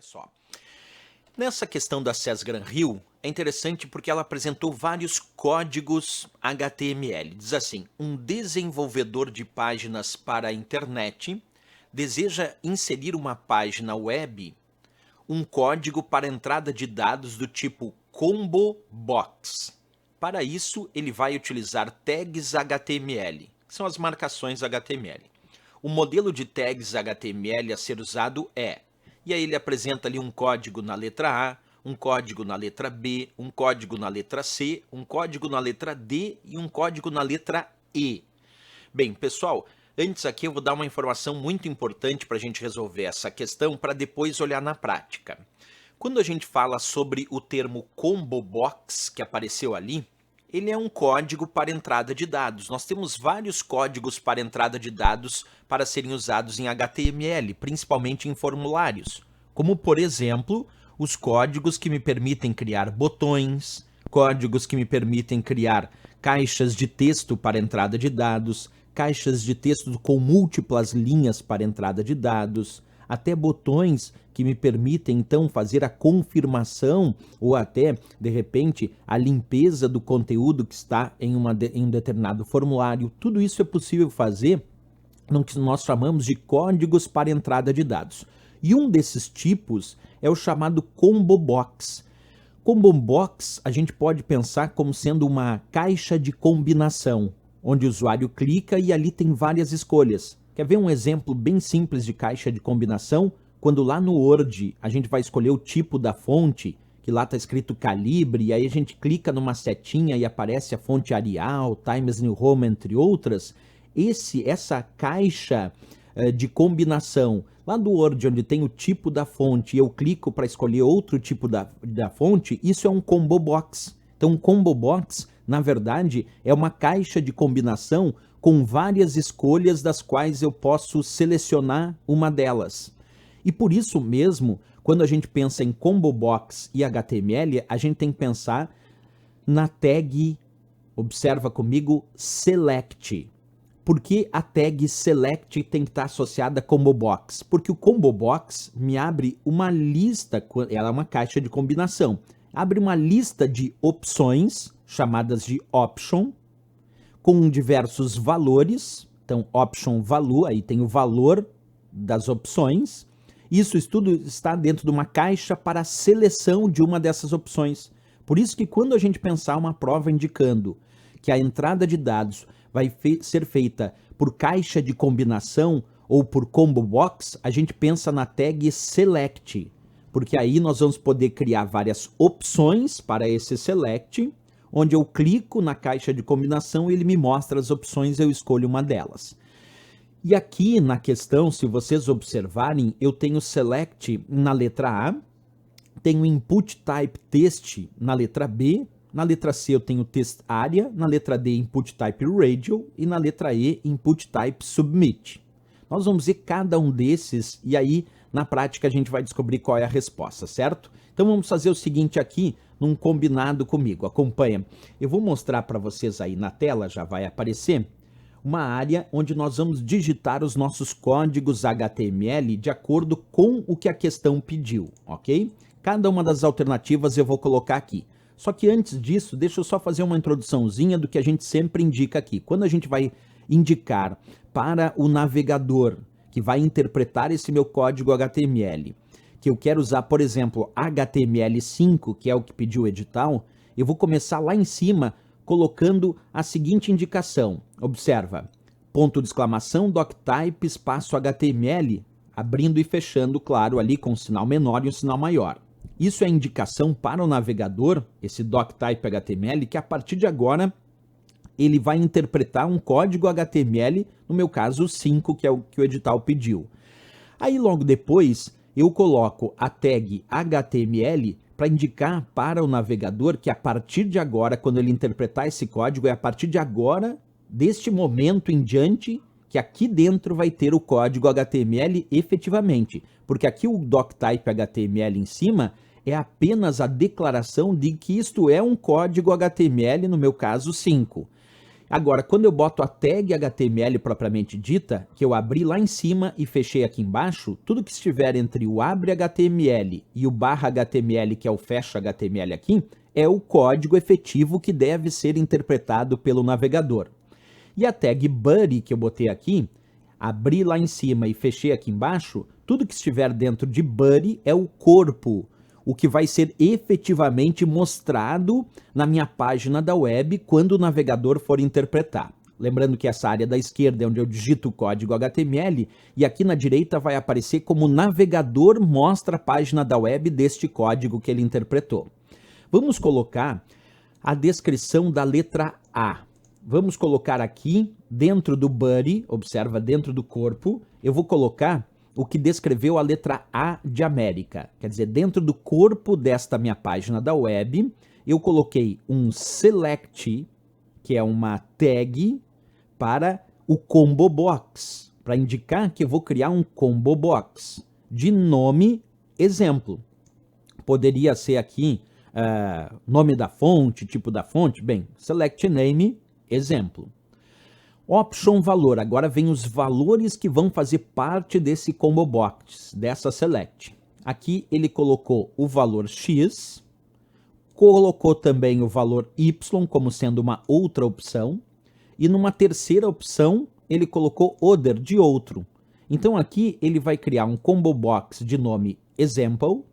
Olha só, nessa questão da SES Gran Rio, é interessante porque ela apresentou vários códigos HTML. Diz assim: um desenvolvedor de páginas para a internet deseja inserir uma página web, um código para entrada de dados do tipo Combo Box. Para isso, ele vai utilizar tags HTML, que são as marcações HTML. O modelo de tags HTML a ser usado é, e aí ele apresenta ali um código na letra A, um código na letra B, um código na letra C, um código na letra D e um código na letra E. Bem, pessoal, antes aqui eu vou dar uma informação muito importante para a gente resolver essa questão, para depois olhar na prática. Quando a gente fala sobre o termo Combo Box, que apareceu ali, ele é um código para entrada de dados. Nós temos vários códigos para entrada de dados para serem usados em HTML, principalmente em formulários, como, por exemplo, os códigos que me permitem criar botões, códigos que me permitem criar caixas de texto para entrada de dados, caixas de texto com múltiplas linhas para entrada de dados, até botões que me permitem, então, fazer a confirmação ou até, de repente, a limpeza do conteúdo que está em um determinado formulário. Tudo isso é possível fazer no que nós chamamos de códigos para entrada de dados. E um desses tipos é o chamado Combo Box. Combo Box a gente pode pensar como sendo uma caixa de combinação, onde o usuário clica e ali tem várias escolhas. Quer ver um exemplo bem simples de caixa de combinação? Quando lá no Word a gente vai escolher o tipo da fonte, que lá está escrito calibre, e aí a gente clica numa setinha e aparece a fonte Arial, Times New Roman, entre outras. Essa caixa de combinação, lá do Word, onde tem o tipo da fonte, e eu clico para escolher outro tipo da fonte, isso é um Combo Box. Então, um Combo Box, na verdade, é uma caixa de combinação com várias escolhas das quais eu posso selecionar uma delas. E por isso mesmo, quando a gente pensa em Combo Box e HTML, a gente tem que pensar na tag, observa comigo, select. Por que a tag select tem que estar associada a Combo Box? Porque o Combo Box me abre uma lista, ela é uma caixa de combinação, abre uma lista de opções, chamadas de option, com diversos valores. Então, option value, aí tem o valor das opções. Isso tudo está dentro de uma caixa para a seleção de uma dessas opções. Por isso que quando a gente pensar uma prova indicando que a entrada de dados vai ser feita por caixa de combinação ou por Combo Box, a gente pensa na tag select, porque aí nós vamos poder criar várias opções para esse select, onde eu clico na caixa de combinação e ele me mostra as opções e eu escolho uma delas. E aqui na questão, se vocês observarem, eu tenho select na letra A, tenho input type text na letra B, na letra C eu tenho text area, na letra D input type radio e na letra E input type submit. Nós vamos ver cada um desses e aí na prática a gente vai descobrir qual é a resposta, certo? Então vamos fazer o seguinte aqui, num combinado comigo, acompanha. Eu vou mostrar para vocês aí na tela, já vai aparecer, uma área onde nós vamos digitar os nossos códigos HTML de acordo com o que a questão pediu, ok? Cada uma das alternativas eu vou colocar aqui. Só que antes disso, deixa eu só fazer uma introduçãozinha do que a gente sempre indica aqui. Quando a gente vai indicar para o navegador que vai interpretar esse meu código HTML, que eu quero usar, por exemplo, HTML5, que é o que pediu o edital, eu vou começar lá em cima colocando a seguinte indicação. Observa, ponto de exclamação, doctype, espaço HTML, abrindo e fechando, claro, ali com um sinal menor e um sinal maior. Isso é indicação para o navegador, esse doctype HTML, que a partir de agora ele vai interpretar um código HTML, no meu caso o 5, que é o que o edital pediu. Aí logo depois eu coloco a tag HTML para indicar para o navegador que a partir de agora, quando ele interpretar esse código, é a partir de agora, deste momento em diante, que aqui dentro vai ter o código HTML efetivamente. Porque aqui o doctype HTML em cima é apenas a declaração de que isto é um código HTML, no meu caso 5. Agora, quando eu boto a tag HTML propriamente dita, que eu abri lá em cima e fechei aqui embaixo, tudo que estiver entre o abre HTML e o barra HTML, que é o fecha HTML aqui, é o código efetivo que deve ser interpretado pelo navegador. E a tag buddy que eu botei aqui, abri lá em cima e fechei aqui embaixo, tudo que estiver dentro de buddy é o corpo, o que vai ser efetivamente mostrado na minha página da web quando o navegador for interpretar. Lembrando que essa área da esquerda é onde eu digito o código HTML e aqui na direita vai aparecer como o navegador mostra a página da web deste código que ele interpretou. Vamos colocar a descrição da letra A. Vamos colocar aqui dentro do body, observa, dentro do corpo, eu vou colocar o que descreveu a letra A de América. Quer dizer, dentro do corpo desta minha página da web, eu coloquei um select, que é uma tag, para o combo box, para indicar que eu vou criar um combo box de nome exemplo. Poderia ser aqui nome da fonte, tipo da fonte, bem, select name exemplo. Option valor, agora vem os valores que vão fazer parte desse combo box, dessa select. Aqui ele colocou o valor X, colocou também o valor Y como sendo uma outra opção, e numa terceira opção ele colocou other, de outro. Então aqui ele vai criar um combo box de nome exemplo,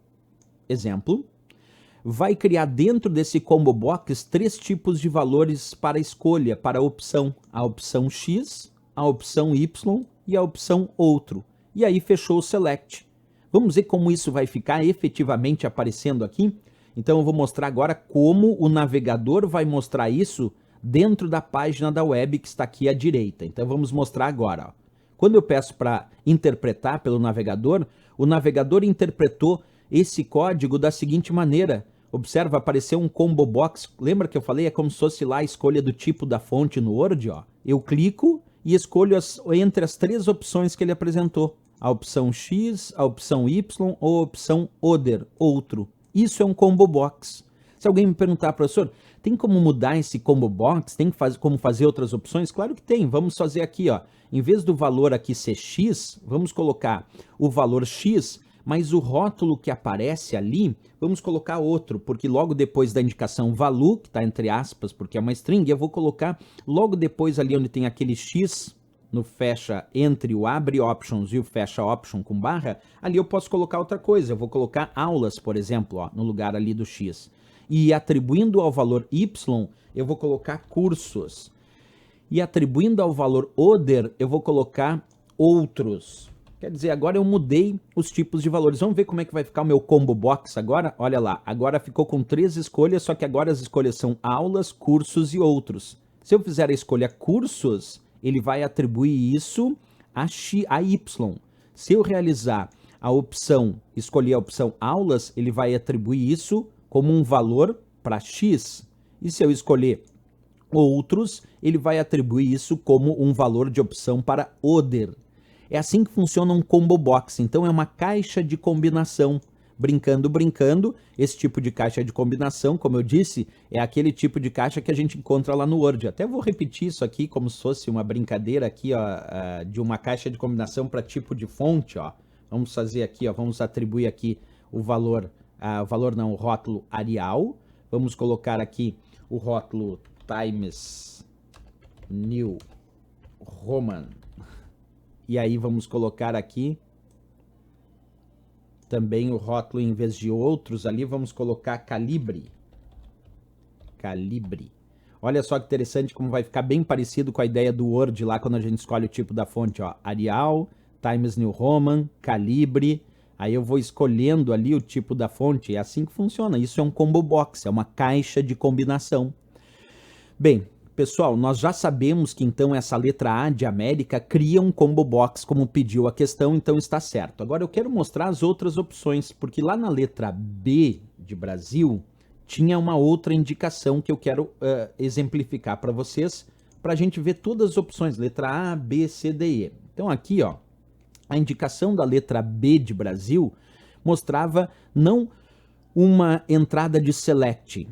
vai criar dentro desse combo box 3 tipos de valores para escolha, para a opção X, a opção Y e a opção outro. E aí fechou o select. Vamos ver como isso vai ficar efetivamente aparecendo aqui? Então eu vou mostrar agora como o navegador vai mostrar isso dentro da página da web que está aqui à direita. Então vamos mostrar agora. Ó. Quando eu peço para interpretar pelo navegador, o navegador interpretou esse código da seguinte maneira. Observa, apareceu um combo box, lembra que eu falei? É como se fosse lá a escolha do tipo da fonte no Word, ó. Eu clico e escolho entre as 3 opções que ele apresentou. A opção X, a opção Y ou a opção Other, outro. Isso é um combo box. Se alguém me perguntar, professor, tem como mudar esse combo box? Tem como fazer outras opções? Claro que tem, vamos fazer aqui, ó. Em vez do valor aqui ser X, vamos colocar o valor X, mas o rótulo que aparece ali, vamos colocar outro, porque logo depois da indicação value, que está entre aspas, porque é uma string, eu vou colocar logo depois ali onde tem aquele X, no fecha entre o abre options e o fecha option com barra, ali eu posso colocar outra coisa, eu vou colocar aulas, por exemplo, ó, no lugar ali do X. E atribuindo ao valor Y, eu vou colocar cursos. E atribuindo ao valor other, eu vou colocar outros. Quer dizer, agora eu mudei os tipos de valores. Vamos ver como é que vai ficar o meu combo box agora? Olha lá, agora ficou com 3 escolhas, só que agora as escolhas são aulas, cursos e outros. Se eu fizer a escolha cursos, ele vai atribuir isso a Y. Se eu realizar a opção, escolher a opção aulas, ele vai atribuir isso como um valor para X. E se eu escolher outros, ele vai atribuir isso como um valor de opção para other. É assim que funciona um combo box. Então é uma caixa de combinação. Brincando, brincando, esse tipo de caixa de combinação, como eu disse, é aquele tipo de caixa que a gente encontra lá no Word. Até vou repetir isso aqui como se fosse uma brincadeira aqui, ó, de uma caixa de combinação para tipo de fonte. Ó. Vamos fazer aqui, ó, vamos atribuir aqui o valor, o rótulo Arial. Vamos colocar aqui o rótulo Times New Roman. E aí vamos colocar aqui também o rótulo, em vez de outros ali, vamos colocar calibre. Calibre. Olha só que interessante como vai ficar bem parecido com a ideia do Word lá quando a gente escolhe o tipo da fonte. Ó. Arial, Times New Roman, calibre. Aí eu vou escolhendo ali o tipo da fonte. É assim que funciona. Isso é um combo box, é uma caixa de combinação. Bem, pessoal, nós já sabemos que então essa letra A de América cria um combo box como pediu a questão, então está certo. Agora eu quero mostrar as outras opções, porque lá na letra B de Brasil tinha uma outra indicação que eu quero exemplificar para vocês, para a gente ver todas as opções, letra A, B, C, D, E. Então aqui, ó, a indicação da letra B de Brasil mostrava não uma entrada de select,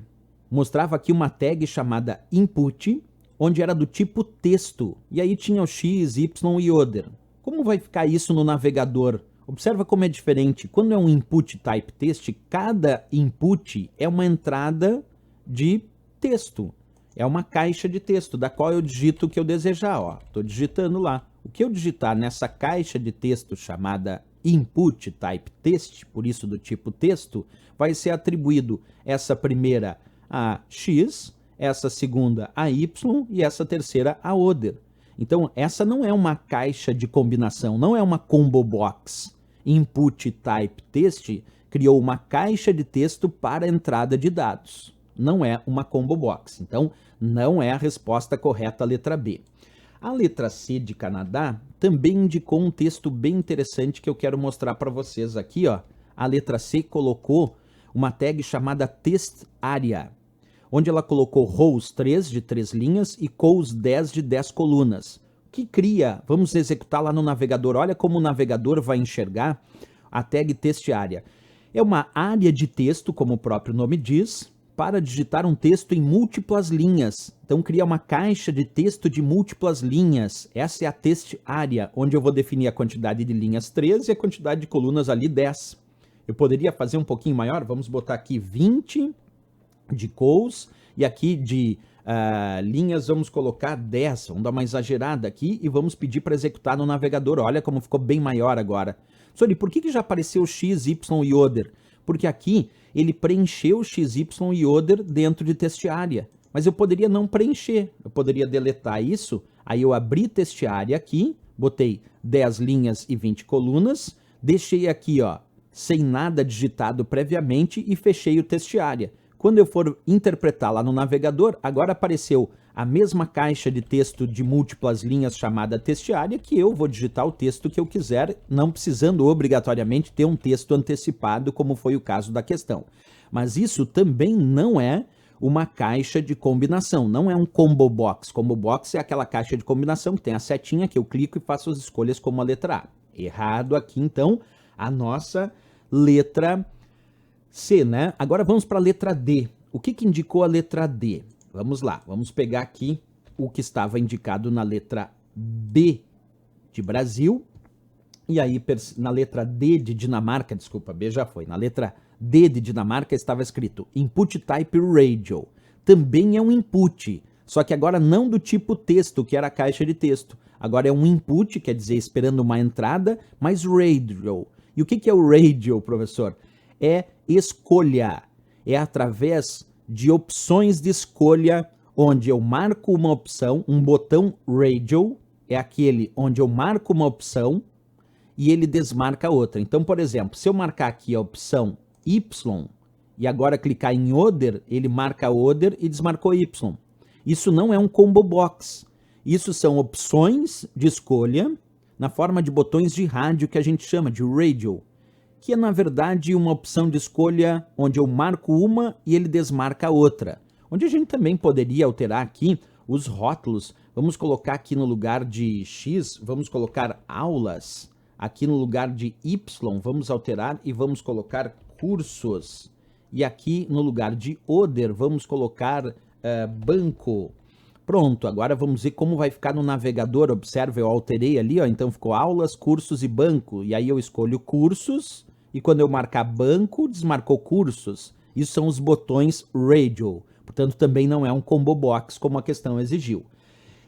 mostrava aqui uma tag chamada input, onde era do tipo texto, e aí tinha o X, Y e other. Como vai ficar isso no navegador? Observa como é diferente. Quando é um input type text, cada input é uma entrada de texto. É uma caixa de texto, da qual eu digito o que eu desejar. Ó, estou digitando lá. O que eu digitar nessa caixa de texto chamada input type text, por isso do tipo texto, vai ser atribuído essa primeira a X, essa segunda a Y e essa terceira a other. Então, essa não é uma caixa de combinação, não é uma combo box. Input type text criou uma caixa de texto para entrada de dados. Não é uma combo box. Então, não é a resposta correta a letra B. A letra C de Canadá também indicou um texto bem interessante que eu quero mostrar para vocês aqui. Ó. A letra C colocou uma tag chamada text area, onde ela colocou rows 3 de 3 linhas e cols 10 de 10 colunas. O que cria? Vamos executar lá no navegador. Olha como o navegador vai enxergar a tag text area. É uma área de texto, como o próprio nome diz, para digitar um texto em múltiplas linhas. Então, cria uma caixa de texto de múltiplas linhas. Essa é a text area, onde eu vou definir a quantidade de linhas 13 e a quantidade de colunas ali 10. Eu poderia fazer um pouquinho maior, vamos botar aqui 20 de cols e aqui de linhas vamos colocar 10. Vamos dar uma exagerada aqui e vamos pedir para executar no navegador. Olha como ficou bem maior agora. Sorry, por que já apareceu X, Y e other? Porque aqui ele preencheu X, Y e other dentro de text area. Mas eu poderia não preencher. Eu poderia deletar isso. Aí eu abri text area aqui, botei 10 linhas e 20 colunas, deixei aqui, ó, sem nada digitado previamente e fechei o text area. Quando eu for interpretar lá no navegador, agora apareceu a mesma caixa de texto de múltiplas linhas chamada text area, que eu vou digitar o texto que eu quiser, não precisando obrigatoriamente ter um texto antecipado, como foi o caso da questão. Mas isso também não é uma caixa de combinação, não é um combo box. Combo box é aquela caixa de combinação que tem a setinha que eu clico e faço as escolhas como a letra A. Errado aqui, então, a nossa letra C, né? Agora vamos para a letra D. O que indicou a letra D? Vamos lá, vamos pegar aqui o que estava indicado na letra B de Brasil. E aí, na letra D de Dinamarca, desculpa, B já foi. Na letra D de Dinamarca estava escrito Input Type Radio. Também é um input, só que agora não do tipo texto, que era a caixa de texto. Agora é um input, quer dizer, esperando uma entrada, mas radio. E o que é o radio, professor? É escolha. É através de opções de escolha, onde eu marco uma opção, um botão radio, é aquele onde eu marco uma opção e ele desmarca outra. Então, por exemplo, se eu marcar aqui a opção Y e agora clicar em other, ele marca other e desmarcou Y. Isso não é um combo box. Isso são opções de escolha na forma de botões de rádio que a gente chama de radio, que é na verdade uma opção de escolha onde eu marco uma e ele desmarca a outra. Onde a gente também poderia alterar aqui os rótulos. Vamos colocar aqui no lugar de X, vamos colocar aulas. Aqui no lugar de Y, vamos alterar e vamos colocar cursos. E aqui no lugar de other, vamos colocar banco. Pronto, agora vamos ver como vai ficar no navegador. Observe, eu alterei ali, ó, então ficou aulas, cursos e banco. E aí eu escolho cursos e quando eu marcar banco, desmarcou cursos. Isso são os botões radio. Portanto, também não é um combo box como a questão exigiu.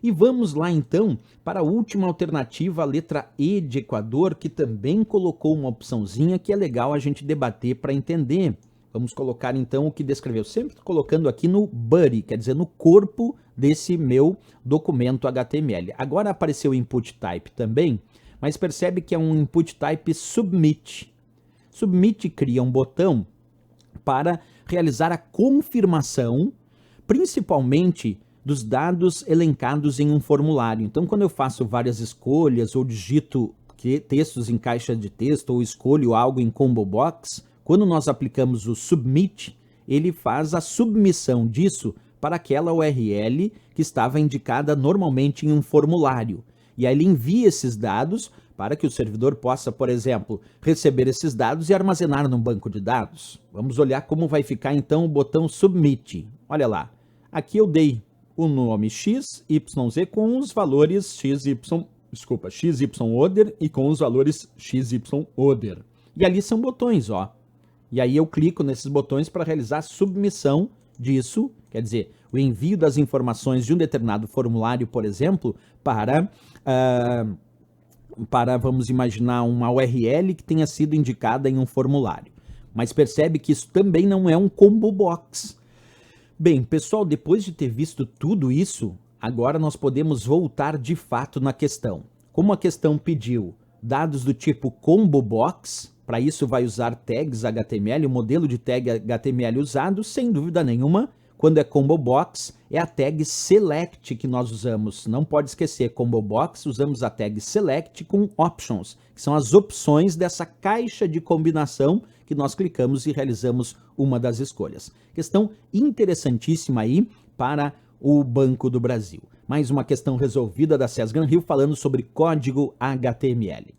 E vamos lá então para a última alternativa, a letra E de Equador, que também colocou uma opçãozinha que é legal a gente debater para entender. Vamos colocar então o que descreveu, sempre colocando aqui no body, quer dizer, no corpo desse meu documento HTML. Agora apareceu o input type também, mas percebe que é um input type submit. Submit cria um botão para realizar a confirmação, principalmente dos dados elencados em um formulário. Então, quando eu faço várias escolhas ou digito textos em caixa de texto ou escolho algo em combo box, quando nós aplicamos o submit, ele faz a submissão disso para aquela URL que estava indicada normalmente em um formulário. E aí ele envia esses dados para que o servidor possa, por exemplo, receber esses dados e armazenar num banco de dados. Vamos olhar como vai ficar então o botão submit. Olha lá, aqui eu dei o nome x, yz com os valores XY oder e com os valores XY oder. E ali são botões, ó. E aí eu clico nesses botões para realizar a submissão disso, quer dizer, o envio das informações de um determinado formulário, por exemplo, para, vamos imaginar, uma URL que tenha sido indicada em um formulário. Mas percebe que isso também não é um combo box. Bem, pessoal, depois de ter visto tudo isso, agora nós podemos voltar de fato na questão. Como a questão pediu dados do tipo combo box, para isso vai usar tags HTML, o modelo de tag HTML usado, sem dúvida nenhuma, quando é combo box, é a tag select que nós usamos. Não pode esquecer, combo box, usamos a tag select com options, que são as opções dessa caixa de combinação que nós clicamos e realizamos uma das escolhas. Questão interessantíssima aí para o Banco do Brasil. Mais uma questão resolvida da SES Gran Rio falando sobre código HTML.